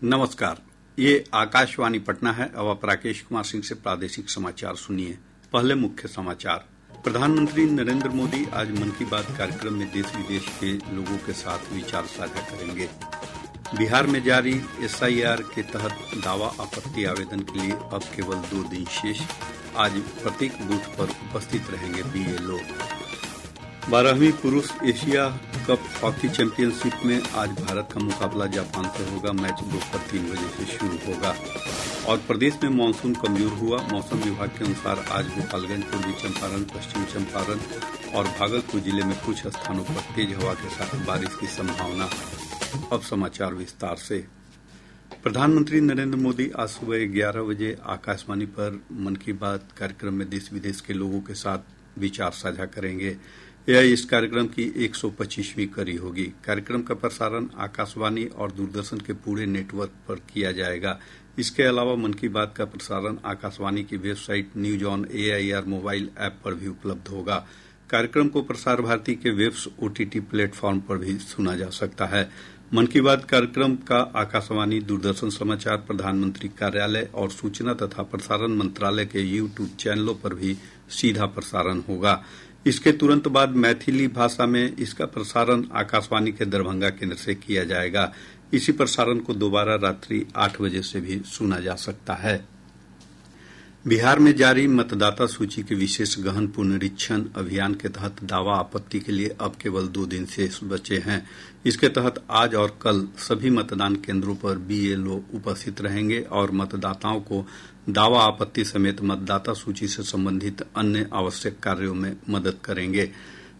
नमस्कार, ये आकाशवाणी पटना है। अब आप राकेश कुमार सिंह से प्रादेशिक समाचार सुनिए। पहले मुख्य समाचार। प्रधानमंत्री नरेंद्र मोदी आज मन की बात कार्यक्रम में देश विदेश के लोगों के साथ विचार साझा करेंगे। बिहार में जारी SIR के तहत दावा आपत्ति आवेदन के लिए अब केवल 2 दिन शेष। आज प्रत्येक बूथ पर उपस्थित रहेंगे BLO। 12वीं पुरुष एशिया कप हॉकी चैंपियनशिप में आज भारत का मुकाबला जापान से होगा। मैच दोपहर 3 बजे से शुरू होगा। और प्रदेश में मानसून कमजोर हुआ। मौसम विभाग के अनुसार आज गोपालगंज, पूर्वी चंपारण, पश्चिम चंपारण और भागलपुर जिले में कुछ स्थानों पर तेज हवा के साथ बारिश की संभावना। अब समाचार विस्तार से। प्रधानमंत्री नरेंद्र मोदी आज सुबह 11 बजे आकाशवाणी पर मन की बात कार्यक्रम में देश विदेश के लोगों के साथ विचार साझा करेंगे। यह इस कार्यक्रम की 125वीं कड़ी होगी। कार्यक्रम का प्रसारण आकाशवाणी और दूरदर्शन के पूरे नेटवर्क पर किया जाएगा। इसके अलावा मन की बात का प्रसारण आकाशवाणी की website news on AIR mobile app पर भी उपलब्ध होगा। कार्यक्रम को प्रसार भारती के वेब्स OTT प्लेटफॉर्म पर भी सुना जा सकता है। मन की बात कार्यक्रम का आकाशवाणी, दूरदर्शन समाचार, प्रधानमंत्री कार्यालय और सूचना तथा प्रसारण मंत्रालय के YouTube चैनलों पर भी सीधा प्रसारण होगा। इसके तुरंत बाद मैथिली भाषा में इसका प्रसारण आकाशवाणी के दरभंगा केंद्र से किया जाएगा। इसी प्रसारण को दोबारा रात्रि 8 बजे से भी सुना जा सकता है। बिहार में जारी मतदाता सूची के विशेष गहन पुनरीक्षण अभियान के तहत दावा आपत्ति के लिए अब केवल 2 दिन शेष बचे हैं। इसके तहत आज और कल सभी मतदान केंद्रों पर BLO उपस्थित रहेंगे और मतदाताओं को दावा आपत्ति समेत मतदाता सूची से संबंधित अन्य आवश्यक कार्यों में मदद करेंगे।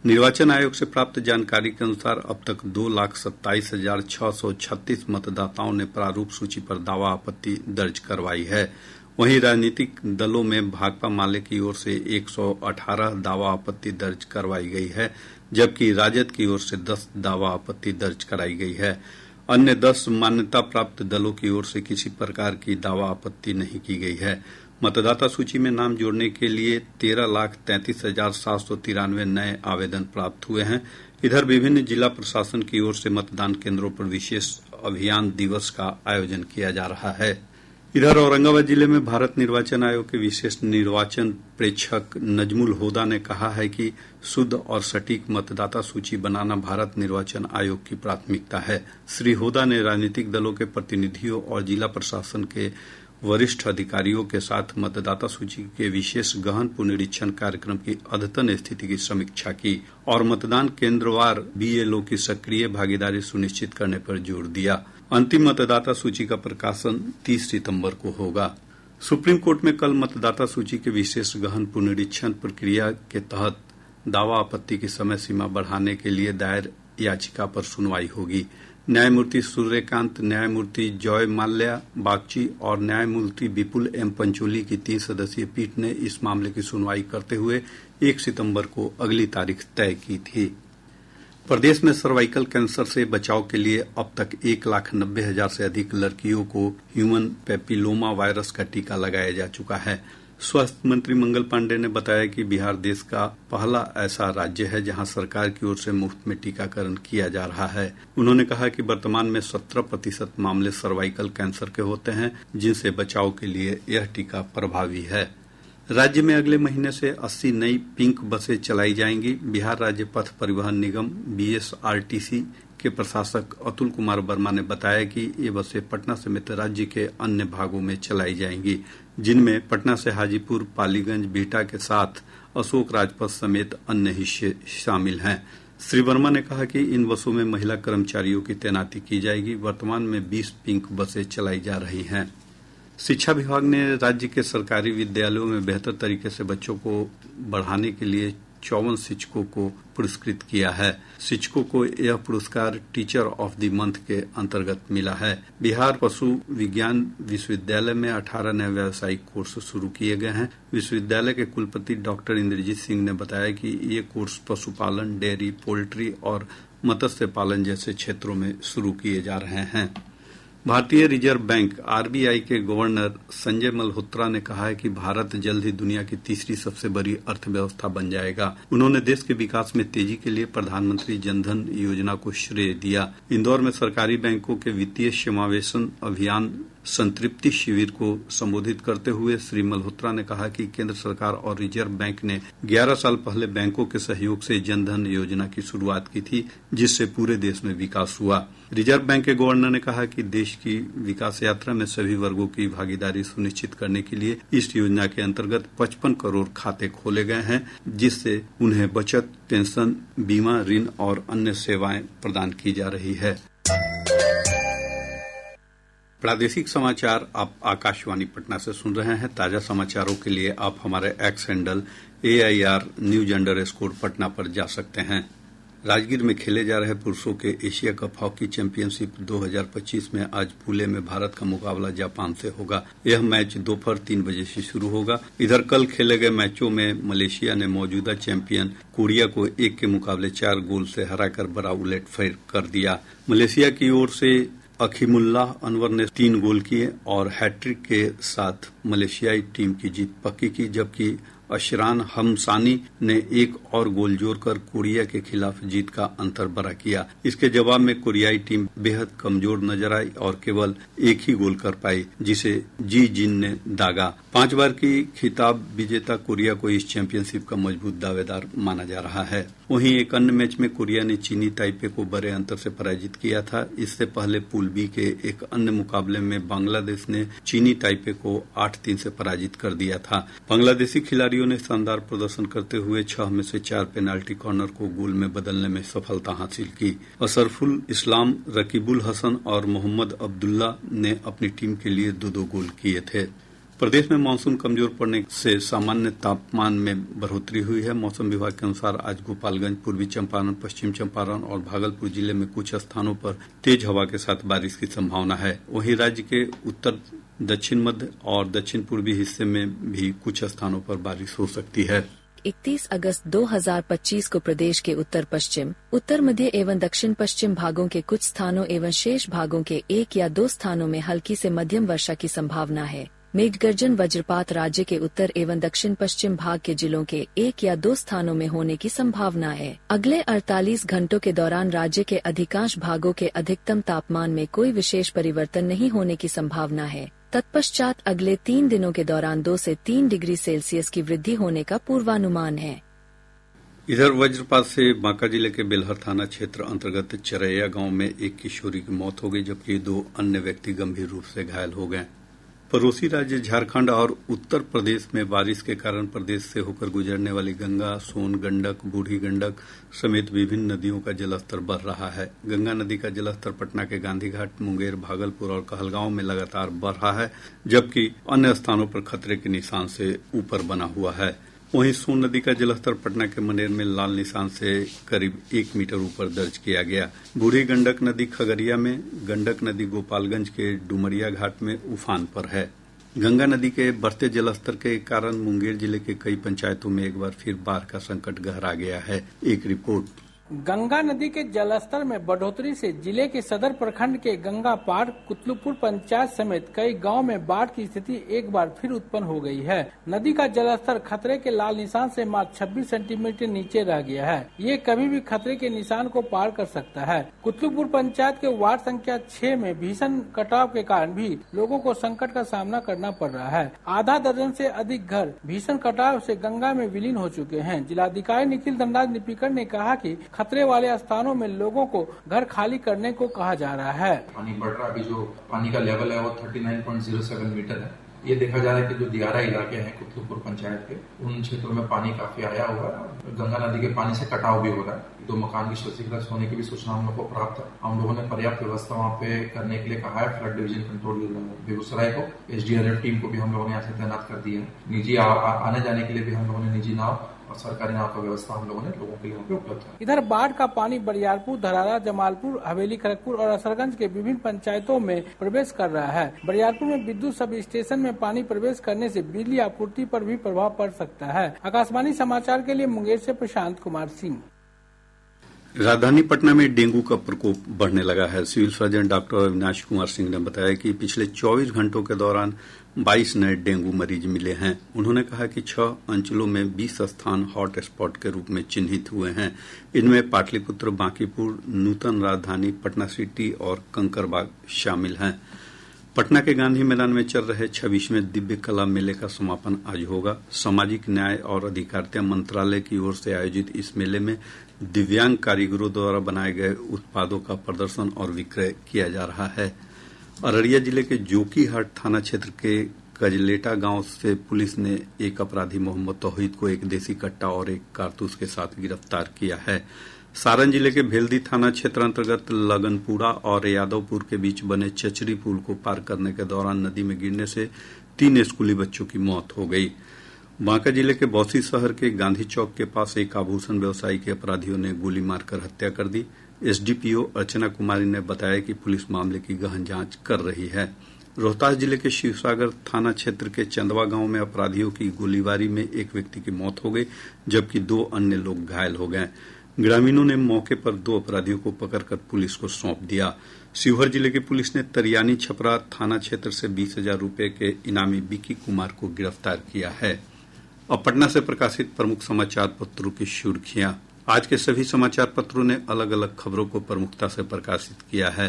निर्वाचन आयोग से प्राप्त जानकारी के अनुसार अब तक 2,27,636 मतदाताओं ने प्रारूप सूची पर दावा आपत्ति दर्ज करवाई है। वहीं राजनीतिक दलों में भाकपा माले की ओर से 118 दावा आपत्ति दर्ज करवाई गई है, जबकि राजद की ओर से 10 दावा आपत्ति दर्ज कराई गई है। अन्य 10 मान्यता प्राप्त दलों की ओर से किसी प्रकार की दावा आपत्ति नहीं की गई है। मतदाता सूची में नाम जोड़ने के लिए 13,33,793 नए आवेदन प्राप्त हुए हैं। इधर विभिन्न जिला प्रशासन की ओर से मतदान केंद्रों पर विशेष अभियान दिवस का आयोजन किया जा रहा है। इधर औरंगाबाद जिले में भारत निर्वाचन आयोग के विशेष निर्वाचन प्रेक्षक नजमुल होदा ने कहा है कि शुद्ध और सटीक मतदाता सूची बनाना भारत निर्वाचन आयोग की प्राथमिकता है। श्री होदा ने राजनीतिक दलों के प्रतिनिधियों और जिला प्रशासन के वरिष्ठ अधिकारियों के साथ मतदाता सूची के विशेष गहन पुनरीक्षण कार्यक्रम की अद्यतन स्थिति की समीक्षा की और मतदान केंद्रवार BLO की सक्रिय भागीदारी सुनिश्चित करने पर जोर दिया। अंतिम मतदाता सूची का प्रकाशन 30 सितंबर को होगा। सुप्रीम कोर्ट में कल मतदाता सूची के विशेष गहन पुनरीक्षण प्रक्रिया के तहत दावा आपत्ति की समय सीमा बढ़ाने के लिए दायर याचिका पर सुनवाई होगी। न्यायमूर्ति सूर्यकांत, न्यायमूर्ति जॉय माल्या बागची और न्यायमूर्ति विपुल M पंचोली की 3 सदस्यीय पीठ ने इस मामले की सुनवाई करते हुए 1 सितंबर को अगली तारीख तय की थी। प्रदेश में सर्वाइकल कैंसर से बचाव के लिए अब तक 1,90,000 से अधिक लड़कियों को ह्यूमन पैपिलोमा वायरस का टीका लगाया जा चुका है। स्वास्थ्य मंत्री मंगल पांडेय ने बताया कि बिहार देश का पहला ऐसा राज्य है जहां सरकार की ओर से मुफ्त में टीकाकरण किया जा रहा है। उन्होंने कहा कि वर्तमान में 17% मामले सर्वाइकल कैंसर के होते हैं, जिनसे बचाव के लिए यह टीका प्रभावी है। राज्य में अगले महीने से 80 नई पिंक बसें चलाई जाएंगी। बिहार राज्य पथ परिवहन निगम BSRTC के प्रशासक अतुल कुमार वर्मा ने बताया कि ये बसें पटना समेत राज्य के अन्य भागों में चलाई जाएंगी, जिनमें पटना से हाजीपुर, पालीगंज, बिहटा के साथ अशोक राजपथ समेत अन्य हिस्से शामिल हैं। श्री वर्मा ने कहा कि इन बसों में महिला कर्मचारियों की तैनाती की जाएगी। वर्तमान में 20 पिंक बसें चलाई जा रही हैं। शिक्षा विभाग ने राज्य के सरकारी विद्यालयों में बेहतर तरीके से बच्चों को बढ़ाने के लिए 54 शिक्षकों को पुरस्कृत किया है। शिक्षकों को यह पुरस्कार टीचर ऑफ द मंथ के अंतर्गत मिला है। बिहार पशु विज्ञान विश्वविद्यालय में 18 नए व्यावसायिक कोर्स शुरू किए गए हैं। विश्वविद्यालय के कुलपति डॉक्टर इंद्रजीत सिंह ने बताया कि ये कोर्स पशुपालन, डेयरी, पोल्ट्री और मत्स्य पालन जैसे क्षेत्रों में शुरू किए जा रहे हैं। भारतीय रिजर्व बैंक आरबीआई के गवर्नर संजय मल्होत्रा ने कहा है कि भारत जल्द ही दुनिया की तीसरी सबसे बड़ी अर्थव्यवस्था बन जाएगा। उन्होंने देश के विकास में तेजी के लिए प्रधानमंत्री जनधन योजना को श्रेय दिया। इंदौर में सरकारी बैंकों के वित्तीय समावेशन अभियान संतृप्ति शिविर को संबोधित करते हुए श्री मल्होत्रा ने कहा कि केंद्र सरकार और रिजर्व बैंक ने 11 साल पहले बैंकों के सहयोग से जनधन योजना की शुरुआत की थी, जिससे पूरे देश में विकास हुआ। रिजर्व बैंक के गवर्नर ने कहा कि देश की विकास यात्रा में सभी वर्गों की भागीदारी सुनिश्चित करने के लिए इस योजना के अंतर्गत 55 करोड़ खाते खोले गए हैं, जिससे उन्हें बचत, पेंशन, बीमा, ऋण और अन्य सेवाएं प्रदान की जा रही है। प्रादेशिक समाचार आप आकाशवाणी पटना से सुन रहे हैं। ताजा समाचारों के लिए आप हमारे एक्स हैंडल AIR _पटना पर जा सकते हैं। राजगीर में खेले जा रहे पुरुषों के एशिया कप हॉकी चैंपियनशिप 2025 में आज पुणे में भारत का मुकाबला जापान से होगा। यह मैच दोपहर 3 बजे से शुरू होगा। इधर कल खेले गए मैचों में मलेशिया ने मौजूदा चैंपियन कोरिया को 1 के मुकाबले 4 गोल से हराकर बड़ा उलटफेर कर दिया। मलेशिया की ओर से अखीमुल्लाह अनवर ने 3 गोल किए और हैट्रिक के साथ मलेशियाई टीम की जीत पक्की की, जबकि अशरान हमसानी ने 1 और गोल जोड़कर कोरिया के खिलाफ जीत का अंतर बड़ा किया। इसके जवाब में कोरियाई टीम बेहद कमजोर नजर आई और केवल 1 ही गोल कर पाई, जिसे जी जिन ने दागा। 5 बार की खिताब विजेता कोरिया को इस चैंपियनशिप का मजबूत दावेदार माना जा रहा है। वहीं एक अन्य मैच में कोरिया ने चीनी ताइपे को बड़े अंतर से पराजित किया था। इससे पहले पूल बी के एक अन्य मुकाबले में बांग्लादेश ने चीनी ताइपे को 8-3 से पराजित कर दिया था। बांग्लादेशी खिलाड़ियों ने शानदार प्रदर्शन करते हुए 6 में से 4 पेनाल्टी कॉर्नर को गोल में बदलने में सफलता हासिल की। अशरफुल इस्लाम, रकीबुल हसन और मोहम्मद अब्दुल्ला ने अपनी टीम के लिए 2-2 गोल किए थे। प्रदेश में मानसून कमजोर पड़ने से सामान्य तापमान में बढ़ोतरी हुई है। मौसम विभाग के अनुसार आज गोपालगंज, पूर्वी चंपारण, पश्चिम चंपारण और भागलपुर जिले में कुछ स्थानों पर तेज हवा के साथ बारिश की संभावना है। वहीं राज्य के उत्तर, दक्षिण मध्य और दक्षिण पूर्वी हिस्से में भी कुछ स्थानों पर बारिश हो सकती है। 31 अगस्त 2025 को प्रदेश के उत्तर पश्चिम, उत्तर मध्य एवं दक्षिण पश्चिम भागों के कुछ स्थानों एवं शेष भागों के 1 या 2 स्थानों में हल्की से मध्यम वर्षा की संभावना है। मेघगर्जन वज्रपात राज्य के उत्तर एवं दक्षिण पश्चिम भाग के जिलों के 1 या 2 स्थानों में होने की संभावना है। अगले 48 घंटों के दौरान राज्य के अधिकांश भागों के अधिकतम तापमान में कोई विशेष परिवर्तन नहीं होने की संभावना है। तत्पश्चात अगले 3 दिनों के दौरान 2 से 3 डिग्री सेल्सियस की वृद्धि होने का पूर्वानुमान है। इधर वज्रपात से बांका जिले के बेलहर थाना क्षेत्र अंतर्गत चरैया गांव में एक किशोरी की मौत हो गई, जबकि 2 अन्य व्यक्ति गंभीर रूप से घायल हो गए। पड़ोसी राज्य झारखंड और उत्तर प्रदेश में बारिश के कारण प्रदेश से होकर गुजरने वाली गंगा, सोन, गंडक, बूढ़ी गंडक समेत विभिन्न नदियों का जलस्तर बढ़ रहा है। गंगा नदी का जलस्तर पटना के गांधी घाट, मुंगेर, भागलपुर और कहलगांव में लगातार बढ़ रहा है, जबकि अन्य स्थानों पर खतरे के निशान से ऊपर बना हुआ है। वहीं सोन नदी का जलस्तर पटना के मनेर में लाल निशान से करीब 1 मीटर ऊपर दर्ज किया गया। बूढ़ी गंडक नदी खगड़िया में, गंडक नदी गोपालगंज के डुमरिया घाट में उफान पर है। गंगा नदी के बढ़ते जलस्तर के कारण मुंगेर जिले के कई पंचायतों में एक बार फिर बाढ़ का संकट गहरा गया है। एक रिपोर्ट। गंगा नदी के जलस्तर में बढ़ोतरी से जिले के सदर प्रखंड के गंगा पार, कुतलुपुर पंचायत समेत कई गांव में बाढ़ की स्थिति एक बार फिर उत्पन्न हो गई है। नदी का जलस्तर खतरे के लाल निशान से मात्र 26 सेंटीमीटर नीचे रह गया है। ये कभी भी खतरे के निशान को पार कर सकता है। कुतलुपुर पंचायत के वार्ड संख्या 6 में भीषण कटाव के कारण भी लोगों को संकट का सामना करना पड़ रहा है। आधा दर्जन से अधिक घर भीषण कटाव से गंगा में विलीन हो चुके हैं। जिलाधिकारी निखिल धनराज निपिकर ने कहा कि खतरे वाले स्थानों में लोगों को घर खाली करने को कहा जा रहा है। पानी बढ़ रहा है। अभी जो पानी का लेवल है वो 39.07 मीटर है। ये देखा जा रहा है कि जो दियारा इलाके हैं कुतलुपुर पंचायत के, उन क्षेत्रों में पानी काफी आया हुआ है। गंगा नदी के पानी से कटाव भी हो रहा है। 2 मकान की क्षतिग्रस्त होने की भी सूचना हम लोग को प्राप्त है। हम लोगों ने पर्याप्त व्यवस्था वहाँ पे करने के लिए कहा है। फ्लड डिवीजन कंट्रोल बेगूसराय को, SDRF टीम को भी हम लोगों ने यहाँ से तैनात कर दी है। निजी आने जाने के लिए भी हम लोगों ने निजी नाव और सरकारी नाव का व्यवस्था हम लोगों ने लोगों के लिए यहाँ पे उपलब्ध है। इधर बाढ़ का पानी बरियारपुर, धरारा, जमालपुर, हवेली खड़गपुर और असरगंज के विभिन्न पंचायतों में प्रवेश कर रहा है। बरियारपुर में विद्युत सब स्टेशन में पानी प्रवेश करने से बिजली आपूर्ति पर भी प्रभाव पड़ सकता है। आकाशवाणी समाचार के लिए मुंगेर से प्रशांत कुमार सिंह। राजधानी पटना में डेंगू का प्रकोप बढ़ने लगा है। Civil surgeon doctor Avinash Kumar Singh ने बताया कि पिछले 24 घंटों के दौरान 22 नए डेंगू मरीज मिले हैं। उन्होंने कहा कि 6 अंचलों में 20 स्थान हॉट स्पॉट के रूप में चिन्हित हुए हैं। इनमें पाटलिपुत्र, बांकीपुर, नूतन राजधानी, पटना सिटी और कंकड़बाग शामिल हैं। पटना के गांधी मैदान में चल रहे 26वें दिव्य कला मेले का समापन आज होगा। सामाजिक न्याय और अधिकारिता मंत्रालय की ओर से आयोजित इस मेले में दिव्यांग कारीगरों द्वारा बनाए गए उत्पादों का प्रदर्शन और विक्रय किया जा रहा है। अररिया जिले के जोकीहाट थाना क्षेत्र के कजलेटा गांव से पुलिस ने एक अपराधी मोहम्मद तौहीद को एक देसी कट्टा और एक कारतूस के साथ गिरफ्तार किया है। सारण जिले के भेल्दी थाना क्षेत्र अंतर्गत लगनपुरा और यादवपुर के बीच बने चचरी पुल को पार करने के दौरान नदी में गिरने से 3 स्कूली बच्चों की मौत हो गई। बांका जिले के बौंसी शहर के गांधी चौक के पास एक आभूषण व्यवसायी के अपराधियों ने गोली मारकर हत्या कर दी। एसडीपीओ अर्चना कुमारी ने बताया कि पुलिस मामले की गहन जांच कर रही है। रोहतास जिले के शिवसागर थाना क्षेत्र के चंदवा गांव में अपराधियों की गोलीबारी में एक व्यक्ति की मौत हो गई, जबकि 2 अन्य लोग घायल हो गए। ग्रामीणों ने मौके पर 2 अपराधियों को पकड़कर पुलिस को सौंप दिया। शिवहर जिले की पुलिस ने तरियानी छपरा थाना क्षेत्र से 20,000 रूपये के इनामी बिक्की कुमार को गिरफ्तार किया है। अब पटना से प्रकाशित प्रमुख समाचार पत्रों की सुर्खियां। आज के सभी समाचार पत्रों ने अलग अलग खबरों को प्रमुखता से प्रकाशित किया है।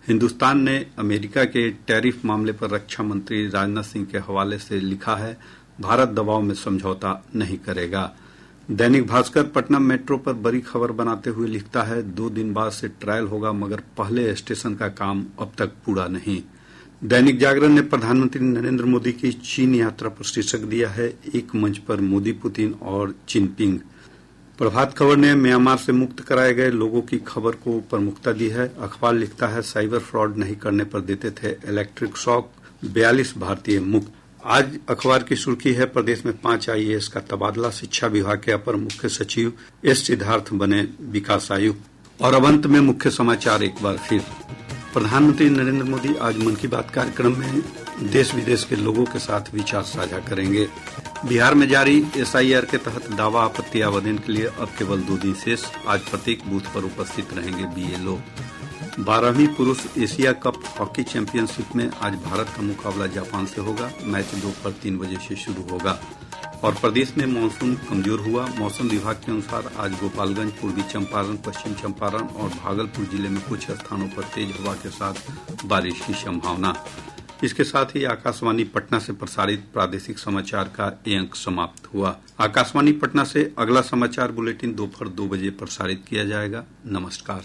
हिन्दुस्तान ने अमेरिका के टैरिफ मामले पर रक्षा मंत्री राजनाथ सिंह के हवाले से लिखा है, भारत दबाव में समझौता नहीं करेगा। दैनिक भास्कर पटना मेट्रो पर बड़ी खबर बनाते हुए लिखता है, 2 दिन बाद से ट्रायल होगा मगर पहले स्टेशन का काम अब तक पूरा नहीं। दैनिक जागरण ने प्रधानमंत्री नरेंद्र मोदी की चीन यात्रा पर शीर्षक दिया है, एक मंच पर मोदी, पुतिन और जिनपिंग। प्रभात खबर ने म्यांमार से मुक्त कराए गए लोगों की खबर को प्रमुखता दी है। अखबार लिखता है, साइबर फ्रॉड नहीं करने पर देते थे इलेक्ट्रिक शॉक, 42 भारतीय मुक्त। आज अखबार की सुर्खी है, प्रदेश में 5 IAS का तबादला, शिक्षा विभाग के अपर मुख्य सचिव एस सिद्धार्थ बने विकास आयुक्त। और अब अंत में मुख्य समाचार एक बार फिर। प्रधानमंत्री नरेंद्र मोदी आज मन की बात कार्यक्रम में देश विदेश के लोगों के साथ विचार साझा करेंगे। बिहार में जारी SIR के तहत दावा आपत्ति आवेदन के लिए अब केवल 2 दिन शेष। आज प्रत्येक बूथ पर उपस्थित रहेंगे BLO। 12वीं पुरुष एशिया कप हॉकी चैंपियनशिप में आज भारत का मुकाबला जापान से होगा। मैच दोपहर 3 बजे से शुरू होगा। और प्रदेश में मानसून कमजोर हुआ। मौसम विभाग के अनुसार आज गोपालगंज, पूर्वी चंपारण, पश्चिम चंपारण और भागलपुर जिले में कुछ स्थानों पर तेज हवा के साथ बारिश की संभावना। इसके साथ ही आकाशवाणी पटना से प्रसारित प्रादेशिक समाचार का ये अंक समाप्त हुआ। आकाशवाणी पटना से अगला समाचार बुलेटिन दोपहर 2 बजे प्रसारित किया जाएगा। नमस्कार।